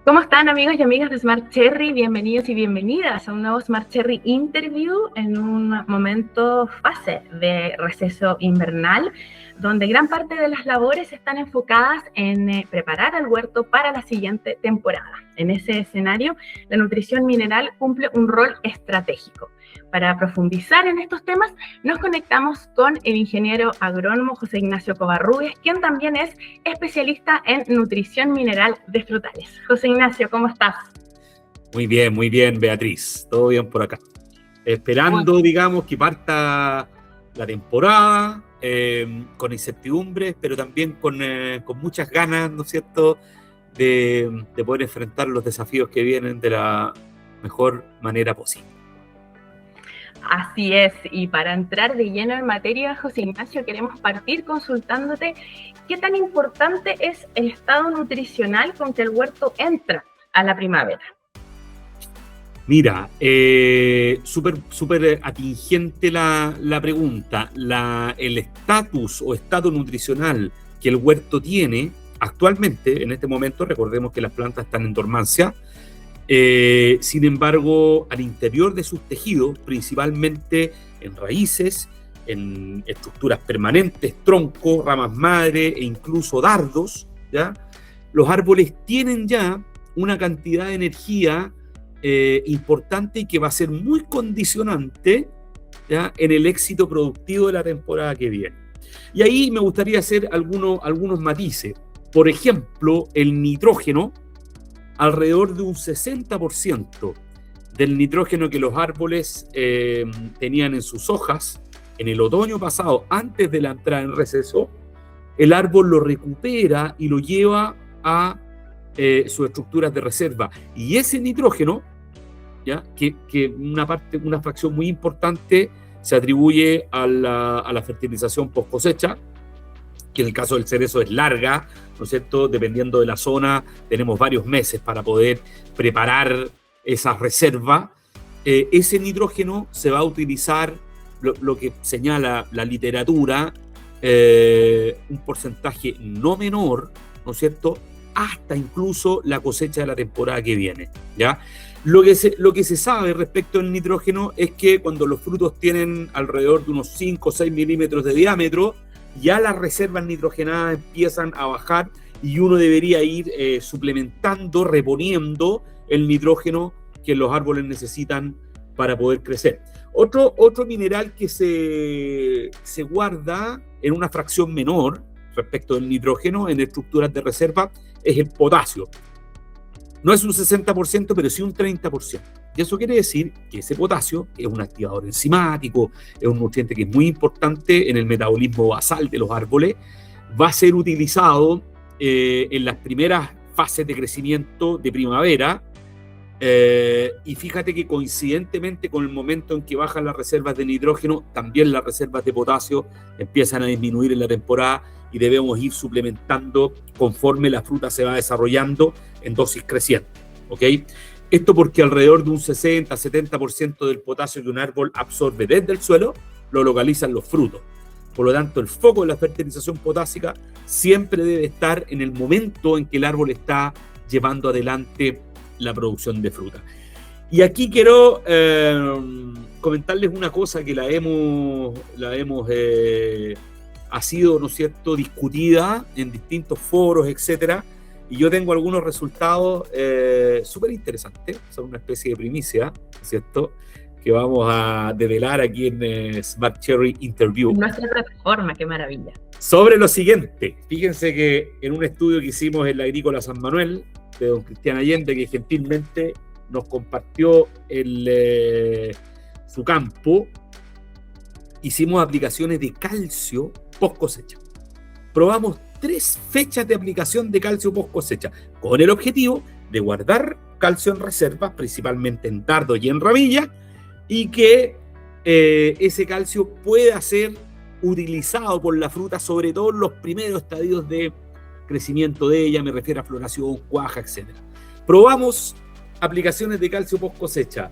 ¿Cómo están, amigos y amigas de Smart Cherry? Bienvenidos y bienvenidas a un nuevo Smart Cherry Interview en un momento fase de receso invernal, donde gran parte de las labores están enfocadas en preparar al huerto para la siguiente temporada. En ese escenario, la nutrición mineral cumple un rol estratégico. Para profundizar en estos temas, nos conectamos con el ingeniero agrónomo José Ignacio Covarrubias, quien también es especialista en nutrición mineral de frutales. José Ignacio, ¿cómo estás? Muy bien, Beatriz. Todo bien por acá. Esperando, digamos, que parta la temporada con incertidumbres, pero también con muchas ganas, ¿no es cierto?, de poder enfrentar los desafíos que vienen de la mejor manera posible. Así es, y para entrar de lleno en materia, José Ignacio, queremos partir consultándote qué tan importante es el estado nutricional con que el huerto entra a la primavera. Mira, súper atingente la pregunta. El estatus o estado nutricional que el huerto tiene actualmente, en este momento, recordemos que las plantas están en dormancia. Sin embargo, al interior de sus tejidos, principalmente en raíces, en estructuras permanentes, troncos, ramas madre e incluso dardos, ¿ya?, los árboles tienen ya una cantidad de energía importante y que va a ser muy condicionante, ¿ya?, en el éxito productivo de la temporada que viene. Y ahí me gustaría hacer algunos matices. Por ejemplo, el nitrógeno. Alrededor de un 60% del nitrógeno que los árboles tenían en sus hojas en el otoño pasado, antes de la entrada en receso, el árbol lo recupera y lo lleva a sus estructuras de reserva. Y ese nitrógeno, ¿ya?, que una fracción muy importante se atribuye a la fertilización post cosecha, que en el caso del cerezo es larga, ¿no es cierto? Dependiendo de la zona, tenemos varios meses para poder preparar esa reserva. Ese nitrógeno se va a utilizar, lo que señala la literatura, un porcentaje no menor, ¿no es cierto?, hasta incluso la cosecha de la temporada que viene, ¿ya? Lo que se sabe respecto al nitrógeno es que cuando los frutos tienen alrededor de unos 5 o 6 milímetros de diámetro, ya las reservas nitrogenadas empiezan a bajar y uno debería ir suplementando, reponiendo el nitrógeno que los árboles necesitan para poder crecer. Otro mineral que se guarda en una fracción menor respecto del nitrógeno en estructuras de reserva es el potasio. No es un 60%, pero sí un 30%. Y eso quiere decir que ese potasio es un activador enzimático, es un nutriente que es muy importante en el metabolismo basal de los árboles, va a ser utilizado en las primeras fases de crecimiento de primavera, y fíjate que coincidentemente con el momento en que bajan las reservas de nitrógeno, también las reservas de potasio empiezan a disminuir en la temporada y debemos ir suplementando conforme la fruta se va desarrollando en dosis crecientes, ¿ok? Esto porque alrededor de un 60-70% del potasio que un árbol absorbe desde el suelo lo localizan los frutos. Por lo tanto, el foco de la fertilización potásica siempre debe estar en el momento en que el árbol está llevando adelante la producción de fruta. Y aquí quiero comentarles una cosa que ha sido, ¿no es cierto?, discutida en distintos foros, etcétera. Y yo tengo algunos resultados súper interesantes, son una especie de primicia, ¿cierto?, que vamos a develar aquí en Smart Cherry Interview. Nuestra plataforma, qué maravilla. Sobre lo siguiente, fíjense que en un estudio que hicimos en la Agrícola San Manuel, de don Cristian Allende, que gentilmente nos compartió su campo, hicimos aplicaciones de calcio post cosecha. Probamos 3 fechas de aplicación de calcio post cosecha, con el objetivo de guardar calcio en reservas, principalmente en dardo y en ramilla, y que ese calcio pueda ser utilizado por la fruta, sobre todo en los primeros estadios de crecimiento de ella, me refiero a floración, cuaja, etc. Probamos aplicaciones de calcio post cosecha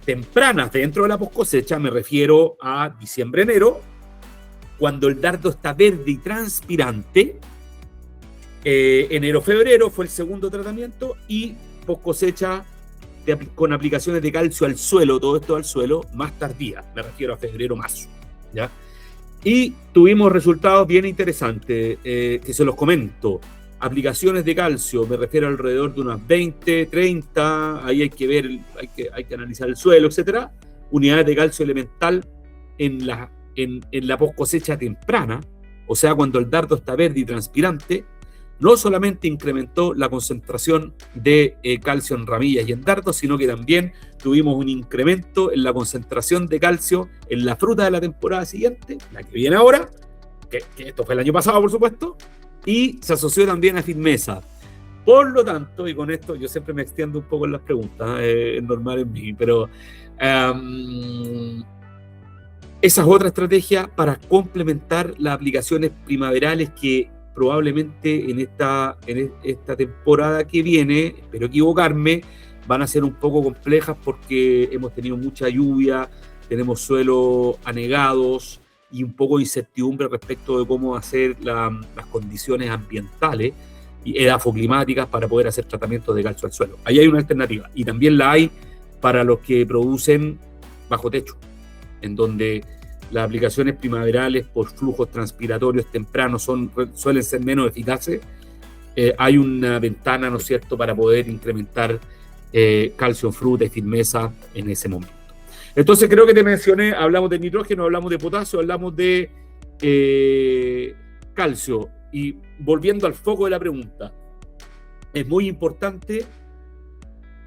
tempranas dentro de la post cosecha, me refiero a diciembre-enero, cuando el dardo está verde y transpirante. Enero-febrero fue el segundo tratamiento y post cosecha con aplicaciones de calcio al suelo, todo esto al suelo, más tardía, me refiero a febrero-marzo, ¿ya? Y tuvimos resultados bien interesantes, que se los comento. Aplicaciones de calcio, me refiero alrededor de unas 20, 30, ahí hay que ver, hay que analizar el suelo, etcétera. Unidades de calcio elemental en la post cosecha temprana, o sea, cuando el dardo está verde y transpirante, no solamente incrementó la concentración de calcio en ramillas y en dardos, sino que también tuvimos un incremento en la concentración de calcio en la fruta de la temporada siguiente, la que viene ahora, que esto fue el año pasado, por supuesto, y se asoció también a firmeza. Por lo tanto, y con esto yo siempre me extiendo un poco en las preguntas, es normal en mí, pero esa es otra estrategia para complementar las aplicaciones primaverales que probablemente en esta temporada que viene, espero equivocarme, van a ser un poco complejas porque hemos tenido mucha lluvia, tenemos suelos anegados y un poco de incertidumbre respecto de cómo hacer las condiciones ambientales y edafoclimáticas para poder hacer tratamientos de calcio al suelo. Ahí hay una alternativa y también la hay para los que producen bajo techo, en donde las aplicaciones primaverales por flujos transpiratorios tempranos suelen ser menos eficaces. Hay una ventana, ¿no es cierto?, para poder incrementar calcio en fruta y firmeza en ese momento. Entonces creo que te mencioné, hablamos de nitrógeno, hablamos de potasio, hablamos de calcio. Y volviendo al foco de la pregunta, es muy importante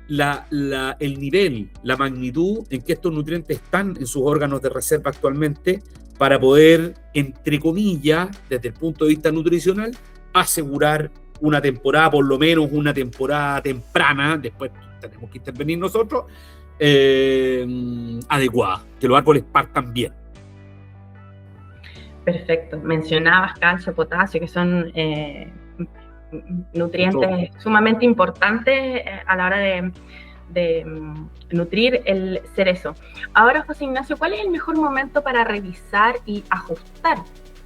el nivel, la magnitud en que estos nutrientes están en sus órganos de reserva actualmente para poder, entre comillas, desde el punto de vista nutricional, asegurar una temporada, por lo menos una temporada temprana, después tenemos que intervenir nosotros, adecuada, que los árboles partan bien. Perfecto. Mencionabas calcio, potasio, que son nutrientes sumamente importantes a la hora de nutrir el cerezo. Ahora, José Ignacio, ¿cuál es el mejor momento para revisar y ajustar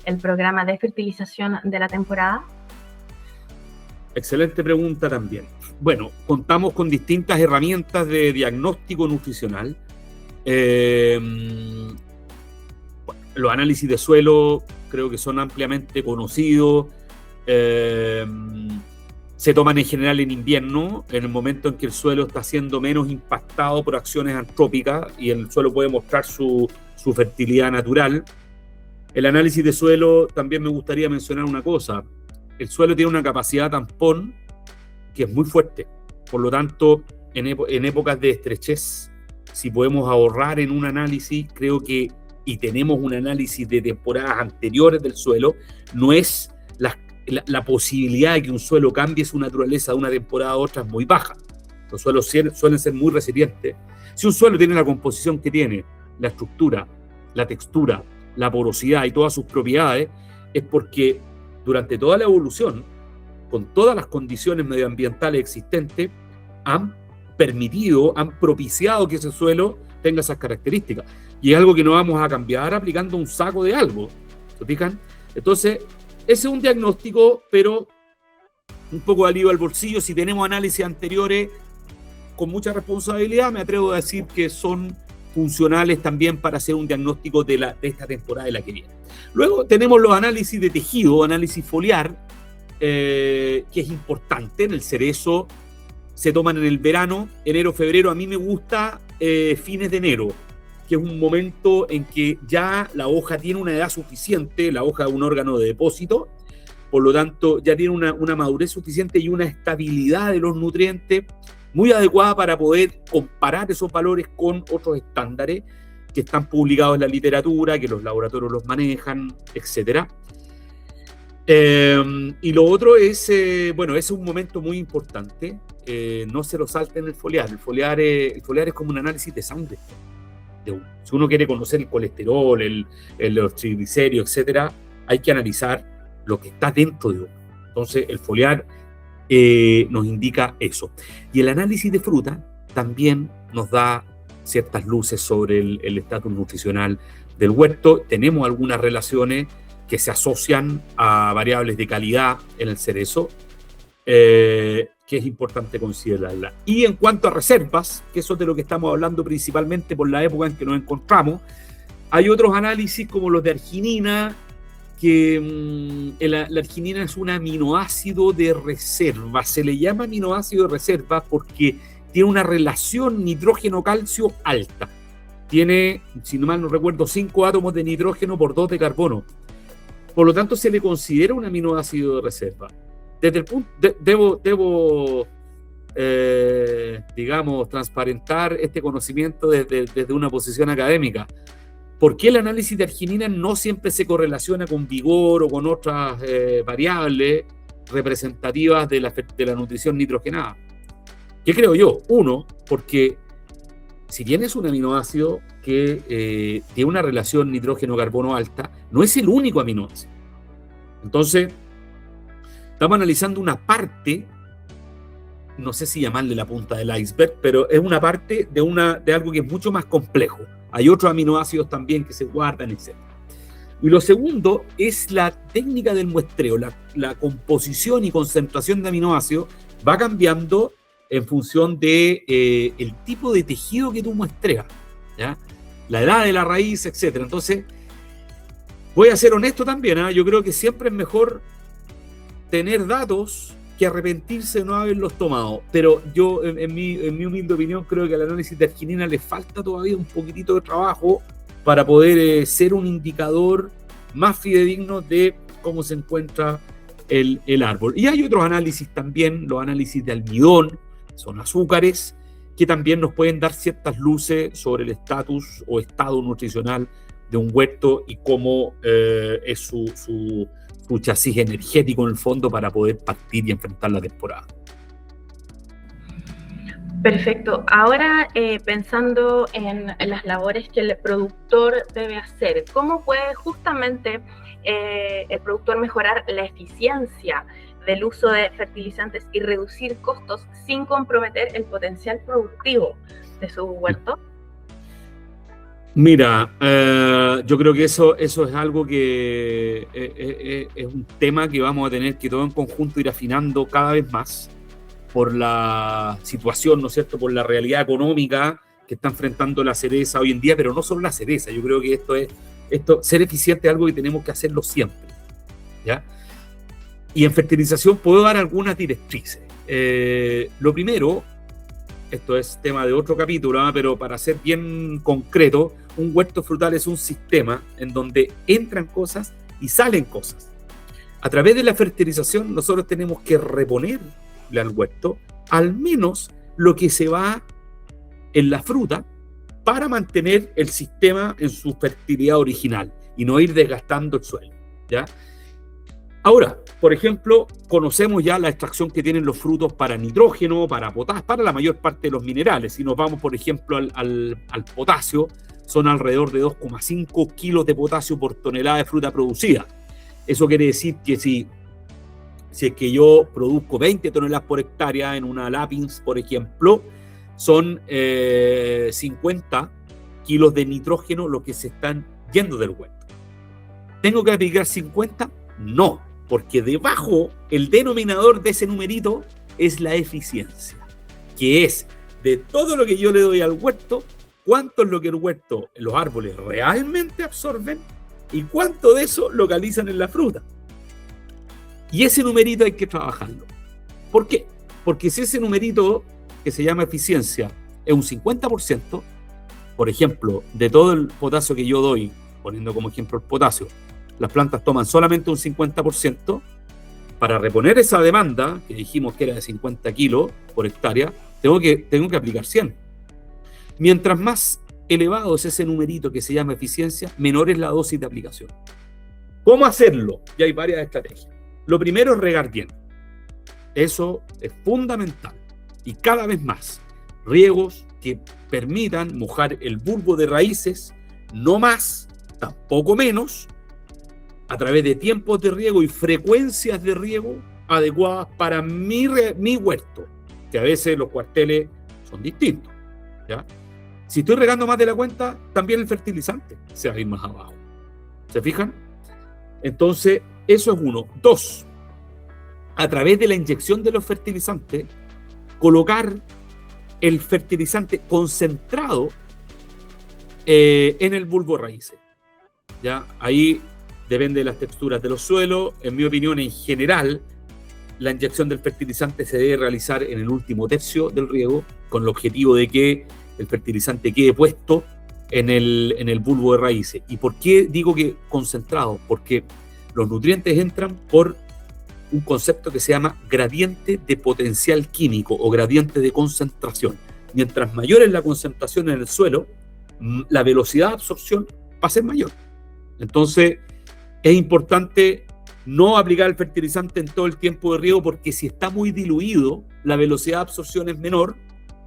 el programa de fertilización de la temporada? Excelente pregunta también. Bueno, contamos con distintas herramientas de diagnóstico nutricional. Los análisis de suelo creo que son ampliamente conocidos. Se toman en general en invierno, en el momento en que el suelo está siendo menos impactado por acciones antrópicas y el suelo puede mostrar su fertilidad natural. El análisis de suelo, también me gustaría mencionar una cosa. El suelo tiene una capacidad tampón que es muy fuerte. Por lo tanto, en épocas de estrechez, si podemos ahorrar en un análisis, creo que, y tenemos un análisis de temporadas anteriores del suelo, no es la posibilidad de que un suelo cambie su naturaleza de una temporada a otra es muy baja. Los suelos suelen ser muy resilientes. Si un suelo tiene la composición que tiene, la estructura, la textura, la porosidad y todas sus propiedades, es porque durante toda la evolución, con todas las condiciones medioambientales existentes, han propiciado que ese suelo tenga esas características. Y es algo que no vamos a cambiar aplicando un saco de algo. ¿Se fijan? Entonces, ese es un diagnóstico, pero un poco de alivio al bolsillo. Si tenemos análisis anteriores con mucha responsabilidad, me atrevo a decir que son funcionales también para hacer un diagnóstico de esta temporada de la que viene. Luego tenemos los análisis de tejido, análisis foliar, que es importante. En el cerezo se toman en el verano, enero, febrero. A mí me gusta fines de enero, que es un momento en que ya la hoja tiene una edad suficiente, la hoja es un órgano de depósito, por lo tanto ya tiene una madurez suficiente y una estabilidad de los nutrientes muy adecuada para poder comparar esos valores con otros estándares que están publicados en la literatura, que los laboratorios los manejan, etc. Y lo otro es, es un momento muy importante, no se lo salten el foliar. El foliar es como un análisis de sangre. Si uno quiere conocer el colesterol, los triglicéridos, etcétera, hay que analizar lo que está dentro de uno. Entonces, el foliar nos indica eso. Y el análisis de fruta también nos da ciertas luces sobre el estatus nutricional del huerto. Tenemos algunas relaciones que se asocian a variables de calidad en el cerezo, que que es importante considerarla. Y en cuanto a reservas, que eso es de lo que estamos hablando principalmente por la época en que nos encontramos, hay otros análisis como los de arginina, que la arginina es un aminoácido de reserva. Se le llama aminoácido de reserva porque tiene una relación nitrógeno-calcio alta. Tiene, si no mal no recuerdo, 5 átomos de nitrógeno por 2 de carbono. Por lo tanto, se le considera un aminoácido de reserva. Desde el punto, debo digamos, transparentar este conocimiento desde una posición académica. ¿Por qué el análisis de arginina no siempre se correlaciona con vigor o con otras variables representativas de la nutrición nitrogenada? ¿Qué creo yo? Uno, porque si bien es un aminoácido que tiene una relación nitrógeno-carbono alta, no es el único aminoácido. Entonces, estamos analizando una parte, no sé si llamarle la punta del iceberg, pero es una parte de algo que es mucho más complejo. Hay otros aminoácidos también que se guardan, etc. Y lo segundo es la técnica del muestreo. La composición y concentración de aminoácidos va cambiando en función de el tipo de tejido que tú muestreas, ¿ya? La edad de la raíz, etc. Entonces, voy a ser honesto también, ¿eh? Yo creo que siempre es mejor tener datos que arrepentirse de no haberlos tomado. Pero yo, en mi humilde opinión, creo que al análisis de arginina le falta todavía un poquitito de trabajo para poder ser un indicador más fidedigno de cómo se encuentra el árbol. Y hay otros análisis también, los análisis de almidón, son azúcares, que también nos pueden dar ciertas luces sobre el estatus o estado nutricional de un huerto y cómo es su chasis energético en el fondo para poder partir y enfrentar la temporada. Perfecto. Ahora, pensando en las labores que el productor debe hacer, ¿cómo puede justamente el productor mejorar la eficiencia del uso de fertilizantes y reducir costos sin comprometer el potencial productivo de su huerto? Mira, yo creo que eso es algo que es un tema que vamos a tener que todo en conjunto ir afinando cada vez más por la situación, ¿no es cierto?, por la realidad económica que está enfrentando la cereza hoy en día, pero no solo la cereza. Yo creo que ser eficiente es algo que tenemos que hacerlo siempre, ¿ya? Y en fertilización puedo dar algunas directrices. Lo primero, esto es tema de otro capítulo, pero para ser bien concreto, un huerto frutal es un sistema en donde entran cosas y salen cosas. A través de la fertilización nosotros tenemos que reponerle al huerto al menos lo que se va en la fruta para mantener el sistema en su fertilidad original y no ir desgastando el suelo, ¿ya? Ahora, por ejemplo, conocemos ya la extracción que tienen los frutos para nitrógeno, para potasio, para la mayor parte de los minerales. Si nos vamos, por ejemplo, al potasio, son alrededor de 2,5 kilos de potasio por tonelada de fruta producida. Eso quiere decir que si es que yo produzco 20 toneladas por hectárea en una Lapins, por ejemplo, son 50 kilos de nitrógeno lo que se están yendo del huerto. ¿Tengo que aplicar 50? No, porque debajo el denominador de ese numerito es la eficiencia, que es de todo lo que yo le doy al huerto, cuánto es lo que el huerto, los árboles realmente absorben y cuánto de eso localizan en la fruta. Y ese numerito hay que trabajarlo. ¿Por qué? Porque si ese numerito que se llama eficiencia es un 50%, por ejemplo, de todo el potasio que yo doy, poniendo como ejemplo el potasio, las plantas toman solamente un 50%, para reponer esa demanda, que dijimos que era de 50 kilos por hectárea, tengo que aplicar 100. Mientras más elevado es ese numerito que se llama eficiencia, menor es la dosis de aplicación. ¿Cómo hacerlo? Y hay varias estrategias. Lo primero es regar bien. Eso es fundamental. Y cada vez más, riegos que permitan mojar el bulbo de raíces, no más, tampoco menos, a través de tiempos de riego y frecuencias de riego adecuadas para mi huerto, que a veces los cuarteles son distintos, ¿ya? Si estoy regando más de la cuenta, también el fertilizante se va a ir más abajo. ¿Se fijan? Entonces, eso es uno. Dos, a través de la inyección de los fertilizantes, colocar el fertilizante concentrado en el bulbo raíces. ¿Ya? Ahí depende de las texturas de los suelos. En mi opinión, en general, la inyección del fertilizante se debe realizar en el último tercio del riego, con el objetivo de que el fertilizante quede puesto en el bulbo de raíces. ¿Y por qué digo que concentrado? Porque los nutrientes entran por un concepto que se llama gradiente de potencial químico o gradiente de concentración. Mientras mayor es la concentración en el suelo, la velocidad de absorción va a ser mayor. Entonces, es importante no aplicar el fertilizante en todo el tiempo de riego, porque si está muy diluido, la velocidad de absorción es menor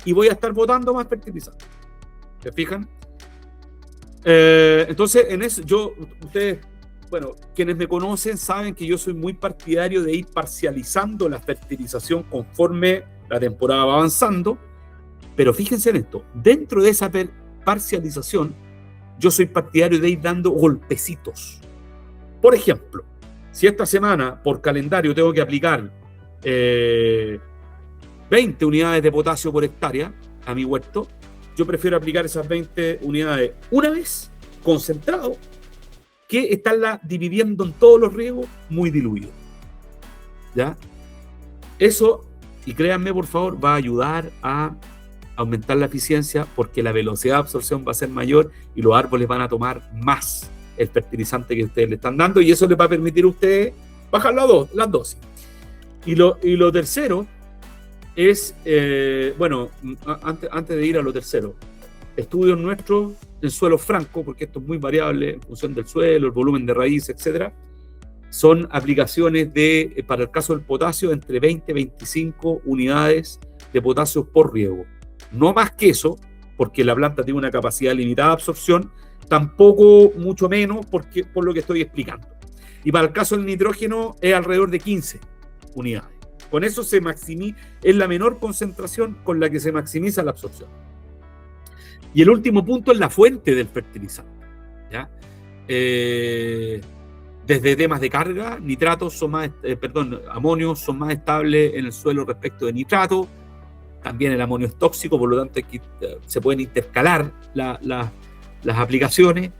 y voy a estar botando más fertilizante. ¿Se fijan? Entonces, en eso, ustedes, bueno, quienes me conocen saben que yo soy muy partidario de ir parcializando la fertilización conforme la temporada va avanzando, pero fíjense en esto, dentro de esa parcialización, yo soy partidario de ir dando golpecitos. Por ejemplo, si esta semana por calendario tengo que aplicar 20 unidades de potasio por hectárea a mi huerto, yo prefiero aplicar esas 20 unidades una vez, concentrado, que estarla dividiendo en todos los riegos muy diluido. ¿Ya? Eso, y créanme por favor, va a ayudar a aumentar la eficiencia, porque la velocidad de absorción va a ser mayor y los árboles van a tomar más el fertilizante que ustedes le están dando, y eso les va a permitir a ustedes bajar las dosis. Y lo tercero es, bueno, antes de ir a lo tercero, estudios nuestros en suelo franco, porque esto es muy variable en función del suelo, el volumen de raíz, etcétera. Son aplicaciones para el caso del potasio, entre 20 y 25 unidades de potasio por riego. No más que eso, porque la planta tiene una capacidad limitada de absorción, tampoco mucho menos por lo que estoy explicando. Y para el caso del nitrógeno es alrededor de 15 unidades. Con eso es la menor concentración con la que se maximiza la absorción. Y el último punto es la fuente del fertilizante. ¿Ya? Desde temas de carga, amonios son más estables en el suelo respecto de nitrato. También el amonio es tóxico, por lo tanto se pueden intercalar las aplicaciones.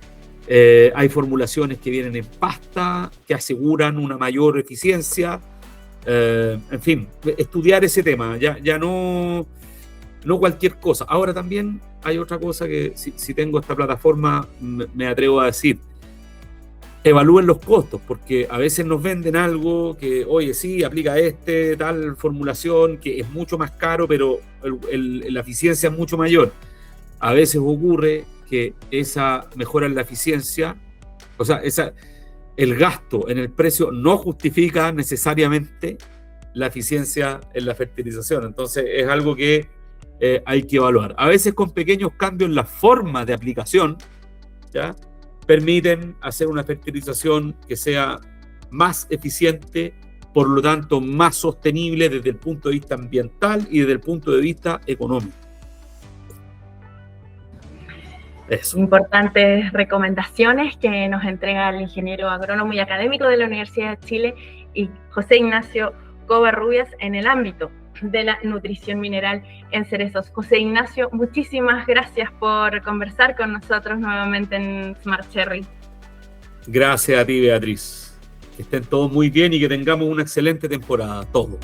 Hay formulaciones que vienen en pasta, que aseguran una mayor eficiencia. En fin, estudiar ese tema, ya no cualquier cosa. Ahora también hay otra cosa que si tengo esta plataforma me atrevo a decir: evalúen los costos, porque a veces nos venden algo que, oye, sí, aplica tal formulación que es mucho más caro, pero la eficiencia es mucho mayor. A veces ocurre que esa mejora en la eficiencia, o sea, el gasto en el precio no justifica necesariamente la eficiencia en la fertilización. Entonces es algo que hay que evaluar. A veces con pequeños cambios en la forma de aplicación, ¿ya?, permiten hacer una fertilización que sea más eficiente, por lo tanto más sostenible desde el punto de vista ambiental y desde el punto de vista económico. Eso. Importantes recomendaciones que nos entrega el ingeniero agrónomo y académico de la Universidad de Chile y José Ignacio Covarrubias en el ámbito de la nutrición mineral en cerezos. José Ignacio, muchísimas gracias por conversar con nosotros nuevamente en Smart Cherry. Gracias a ti, Beatriz. Que estén todos muy bien y que tengamos una excelente temporada, todos.